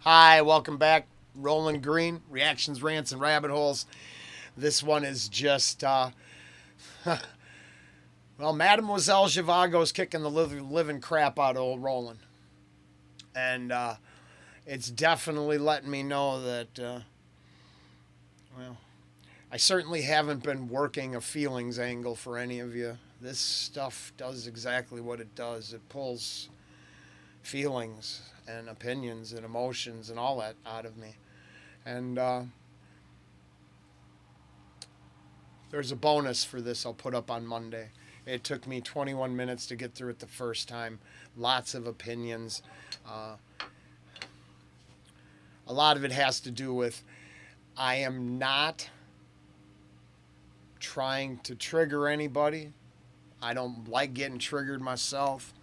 Hi, welcome back. Rolling Green, reactions, rants, and rabbit holes. This one is just, well, Mademoiselle Zhivago is kicking the living crap out of old Rollen. And it's definitely letting me know that, well, I certainly haven't been working a feelings angle for any of you. This stuff does exactly what it does. It pulls feelings and opinions and emotions and all that out of me. And there's a bonus for this I'll put up on Monday. It took me 21 minutes to get through it the first time. Lots of opinions. A lot of it has to do with I am not trying to trigger anybody. I don't like getting triggered myself.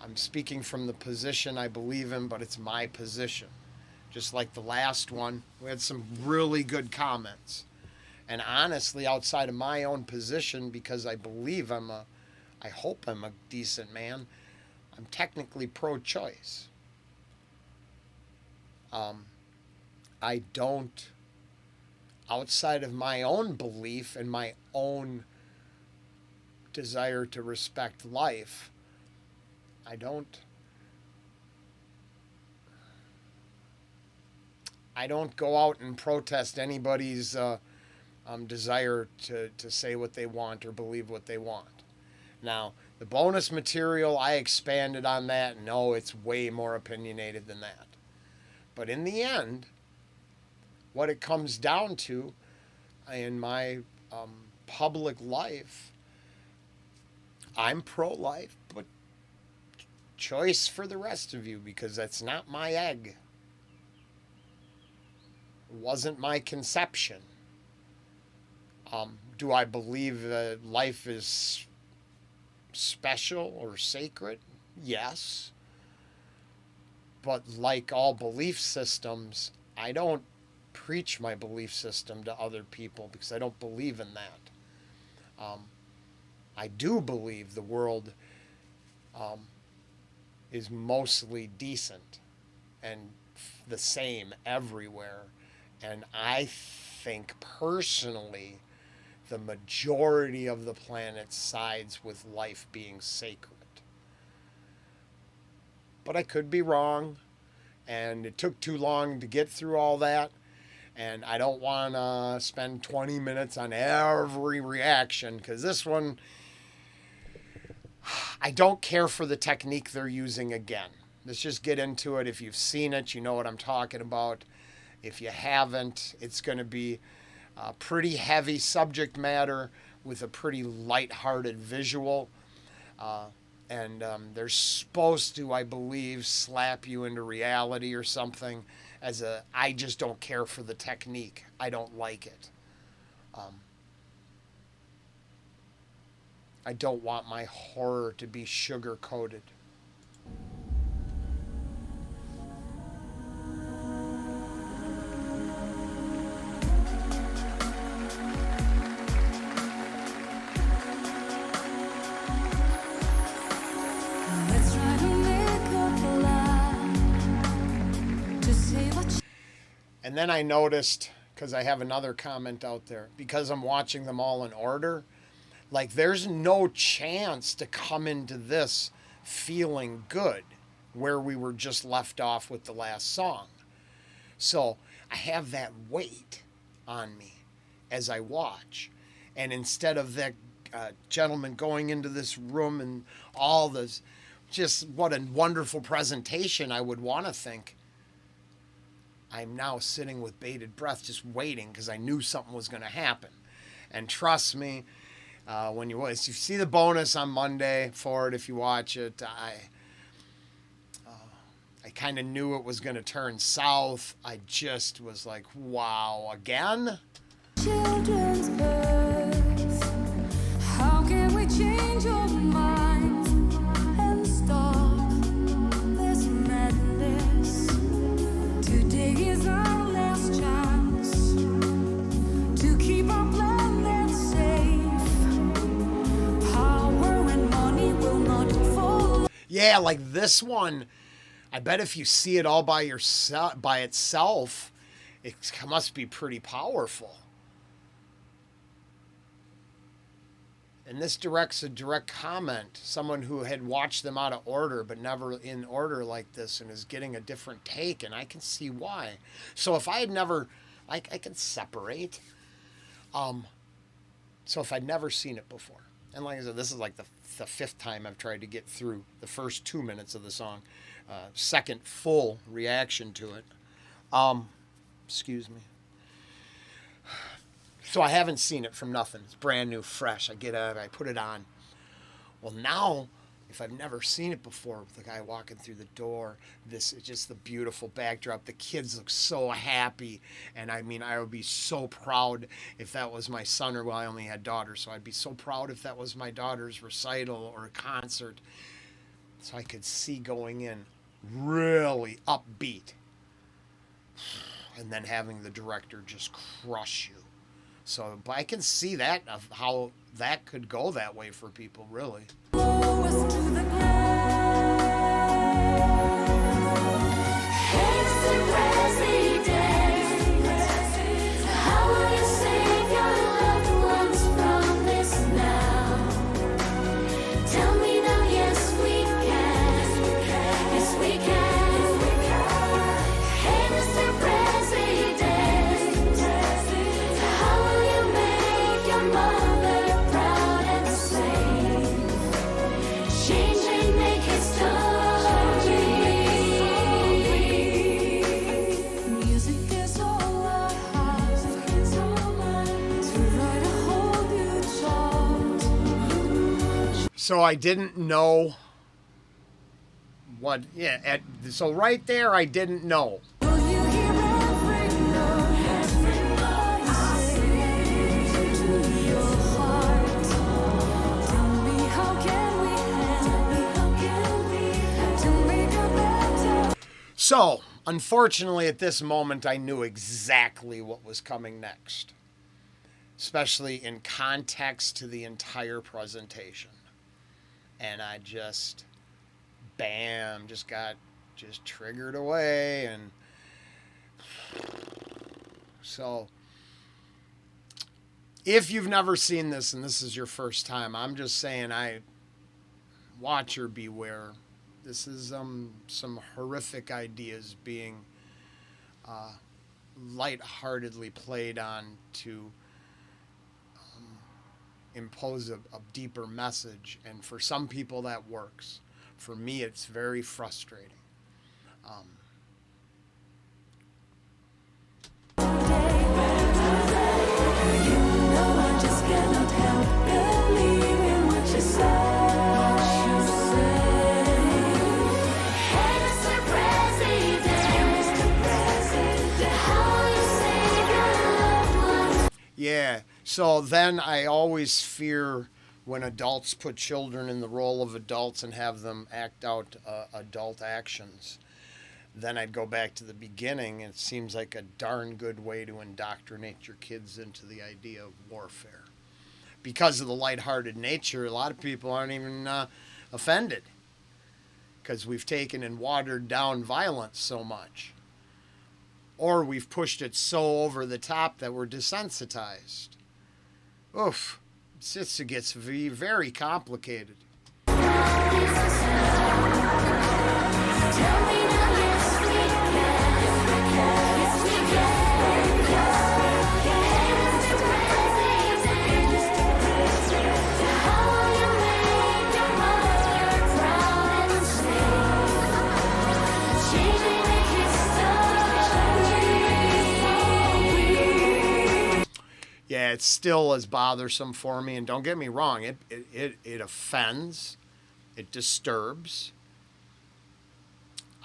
I'm speaking from the position I believe in, but it's my position. Just like the last one, we had some really good comments. And honestly, outside of my own position, because I believe I hope I'm a decent man, I'm technically pro-choice. I don't, outside of my own belief and my own desire to respect life, I don't go out and protest anybody's desire to say what they want or believe what they want. Now, the bonus material, I expanded on that. No, it's way more opinionated than that. But in the end, what it comes down to in my public life, I'm pro-life, but choice for the rest of you, because that's not my egg. It wasn't my conception. Do I believe that life is special or sacred? Yes. But like all belief systems, I don't preach my belief system to other people because I don't believe in that. I do believe the world is mostly decent and the same everywhere. And I think personally, the majority of the planet sides with life being sacred. But I could be wrong, and it took too long to get through all that. And I don't want to spend 20 minutes on every reaction, because this one, I don't care for the technique they're using again. Let's just get into it. If you've seen it, you know what I'm talking about. If you haven't, it's going to be a pretty heavy subject matter with a pretty light-hearted visual. And they're supposed to, I believe, slap you into reality or something. I just don't care for the technique. I don't like it. I don't want my horror to be sugar-coated. And then I noticed, because I have another comment out there, because I'm watching them all in order, like there's no chance to come into this feeling good where we were just left off with the last song. So I have that weight on me as I watch. And instead of that gentleman going into this room and all this, just what a wonderful presentation, I would want to think, I'm now sitting with bated breath just waiting because I knew something was going to happen. And trust me, when you see the bonus on Monday for it, if you watch it, I kind of knew it was going to turn south. I just was like, wow, again? Children's birth. How can we change your minds and stop this madness? Today is our last chance to keep our planet safe. Power and money will not fall. Yeah, like this one, I bet if you see it all by yourself, by itself, it must be pretty powerful. And this directs a direct comment. Someone who had watched them out of order, but never in order like this, and is getting a different take, and I can see why. So if I had never, I can separate. So if I'd never seen it before, and like I said, this is like the fifth time I've tried to get through the first 2 minutes of the song, second full reaction to it. Excuse me. So I haven't seen it from nothing. It's brand new, fresh. I get it, I put it on. Well, now, if I've never seen it before, with the guy walking through the door, this is just the beautiful backdrop. The kids look so happy. And I mean, I would be so proud if that was my son, or well, I only had daughters, so I'd be so proud if that was my daughter's recital or concert. So I could see going in really upbeat. And then having the director just crush you. So, but I can see that, of how that could go that way for people, really. So I didn't know what, yeah, so right there I didn't know. So, unfortunately at this moment I knew exactly what was coming next, especially in context to the entire presentation. And I just, bam, got triggered away. And so, if you've never seen this and this is your first time, I'm just saying, watcher beware. This is some horrific ideas being lightheartedly played on to impose a deeper message, and for some people that works. For me, it's very frustrating. Yeah, so then I always fear when adults put children in the role of adults and have them act out adult actions. Then I'd go back to the beginning. It seems like a darn good way to indoctrinate your kids into the idea of warfare. Because of the lighthearted nature, a lot of people aren't even offended, because we've taken and watered down violence so much. Or we've pushed it so over the top that we're desensitized. Oof. It gets very complicated. Yeah, it's still as bothersome for me, and don't get me wrong, it offends, it disturbs.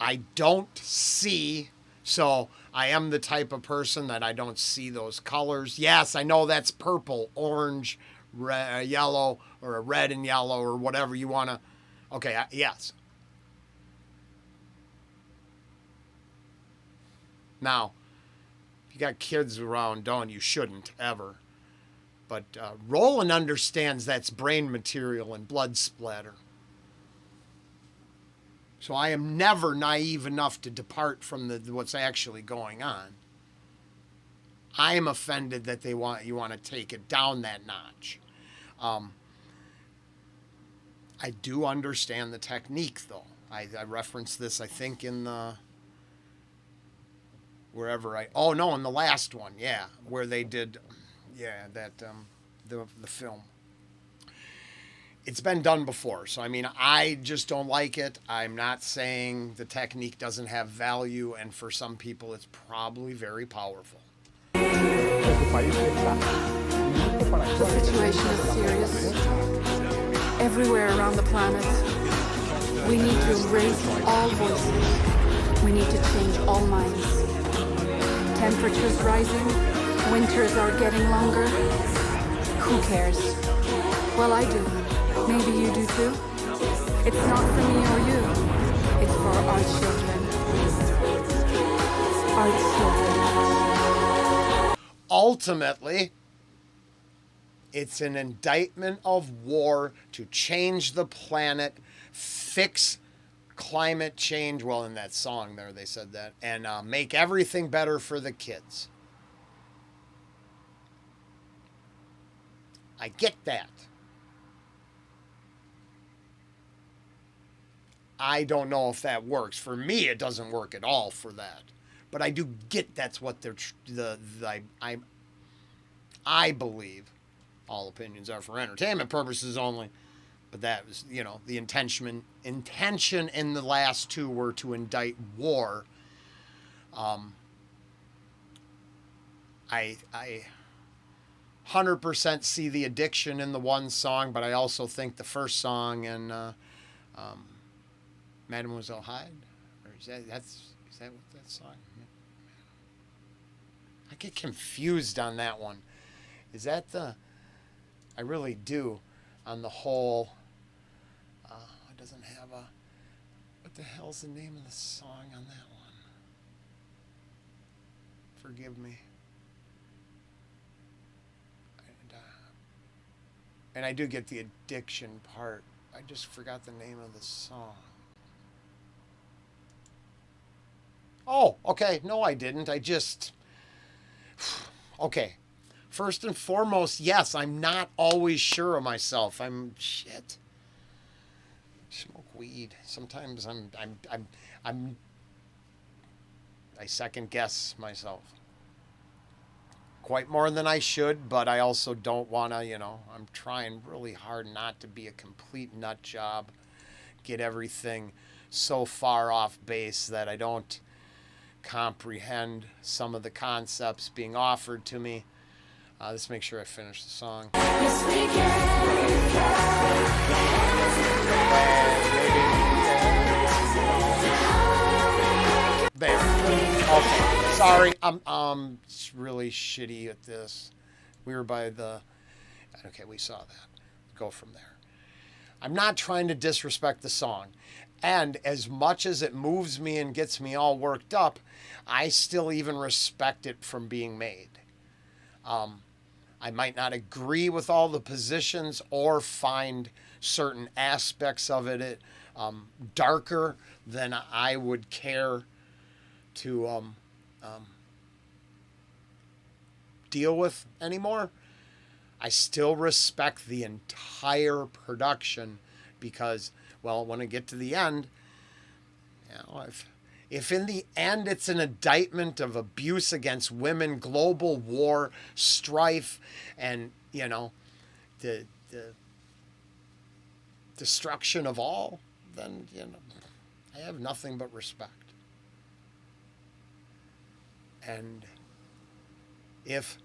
I don't see, so I am the type of person that I don't see those colors. Yes, I know that's purple, orange, red, yellow, or a red and yellow, or whatever you want to. Okay, yes. Now, if you got kids around, you shouldn't ever. But Rollen understands that's brain material and blood splatter. So I am never naive enough to depart from what's actually going on. I am offended that you want to take it down that notch. I do understand the technique, though. I referenced this, I think, in the in the last one, yeah, where they did, the film. It's been done before, so I mean, I just don't like it. I'm not saying the technique doesn't have value, and for some people, it's probably very powerful. The situation is serious. Everywhere around the planet, we need to raise all voices. We need to change all minds. Temperatures rising, winters are getting longer. Who cares? Well, I do. Maybe you do too. It's not for me or you. It's for our children. Our children. Ultimately, it's an indictment of war to change the planet, fix climate change. Well, in that song there, they said that. And make everything better for the kids. I get that. I don't know if that works. For me, it doesn't work at all for that. But I do get that's what they're... I believe all opinions are for entertainment purposes only. But that was, the intention in the last two were to indict war. I 100% see the addiction in the one song, but I also think the first song in Mademoiselle Hyde, or is that what that song? I get confused on that one. Is that I really do, on the whole. It doesn't have what the hell's the name of the song on that one? Forgive me. And I do get the addiction part. I just forgot the name of the song. Oh, okay. No, I didn't. Okay. First and foremost, yes, I'm not always sure of myself. Shit. Smoke weed. Sometimes I second guess myself. Quite more than I should, but I also don't want to, I'm trying really hard not to be a complete nut job, get everything so far off base that I don't comprehend some of the concepts being offered to me. Let's make sure I finish the song. Yes, we can. There. Okay. Sorry, I'm really shitty at this. We were by the... Okay, we saw that. Go from there. I'm not trying to disrespect the song. And as much as it moves me and gets me all worked up, I still even respect it from being made. I might not agree with all the positions or find certain aspects of it darker than I would care to deal with anymore. I still respect the entire production because, well, when I get to the end, if in the end it's an indictment of abuse against women, global war, strife, and, the destruction of all, then, I have nothing but respect. And if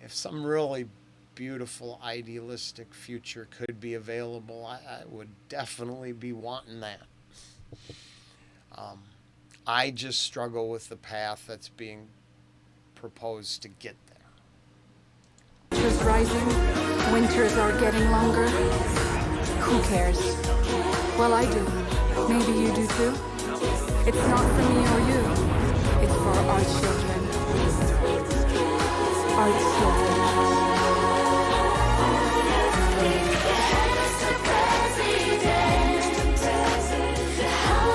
some really beautiful, idealistic future could be available, I would definitely be wanting that. I just struggle with the path that's being proposed to get there. Temperatures rising, winters are getting longer. Who cares? Well, I do. Maybe you do too. It's not for me or you. It's for our children. Our children. Mr. President, how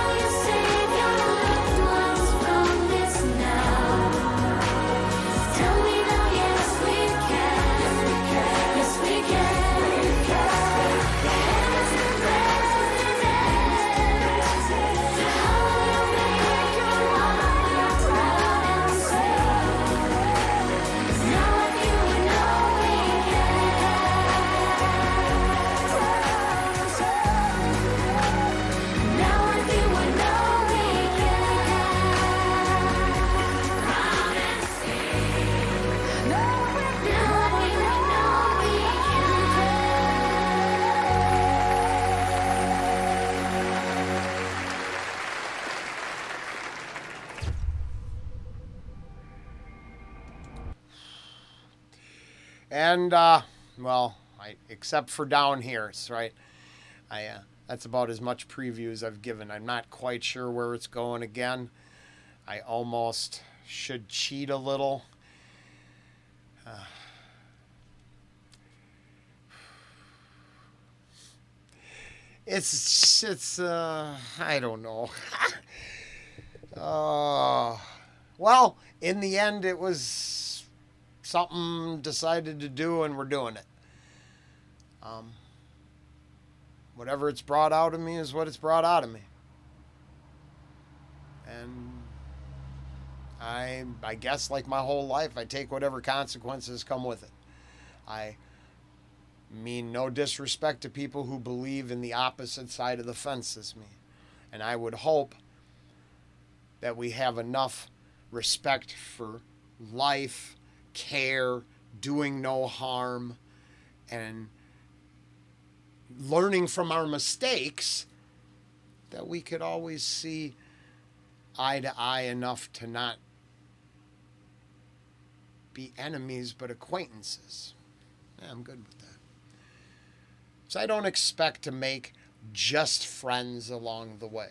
And, well, except for down here, right? That's about as much preview as I've given. I'm not quite sure where it's going again. I almost should cheat a little. It's I don't know. Well, in the end, it was something decided to do, and we're doing it. Whatever it's brought out of me is what it's brought out of me. And I guess like my whole life, I take whatever consequences come with it. I mean no disrespect to people who believe in the opposite side of the fence as me. And I would hope that we have enough respect for life, care, doing no harm, and learning from our mistakes that we could always see eye to eye enough to not be enemies but acquaintances. Yeah, I'm good with that. So I don't expect to make just friends along the way.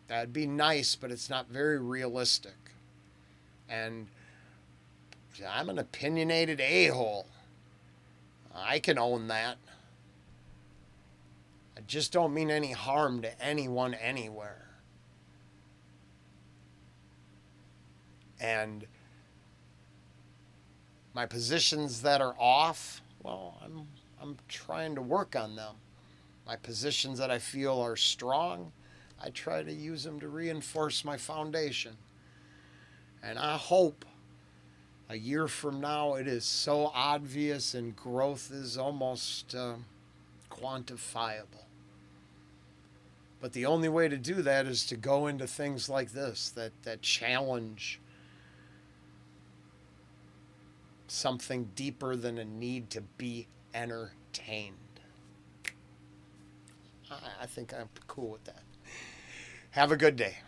That'd be nice, but it's not very realistic. And I'm an opinionated a-hole. I can own that. I just don't mean any harm to anyone anywhere. And my positions that are off, well, I'm trying to work on them. My positions that I feel are strong, I try to use them to reinforce my foundation. And I hope a year from now it is so obvious and growth is almost quantifiable. But the only way to do that is to go into things like this that challenge something deeper than a need to be entertained. I think I'm cool with that. Have a good day.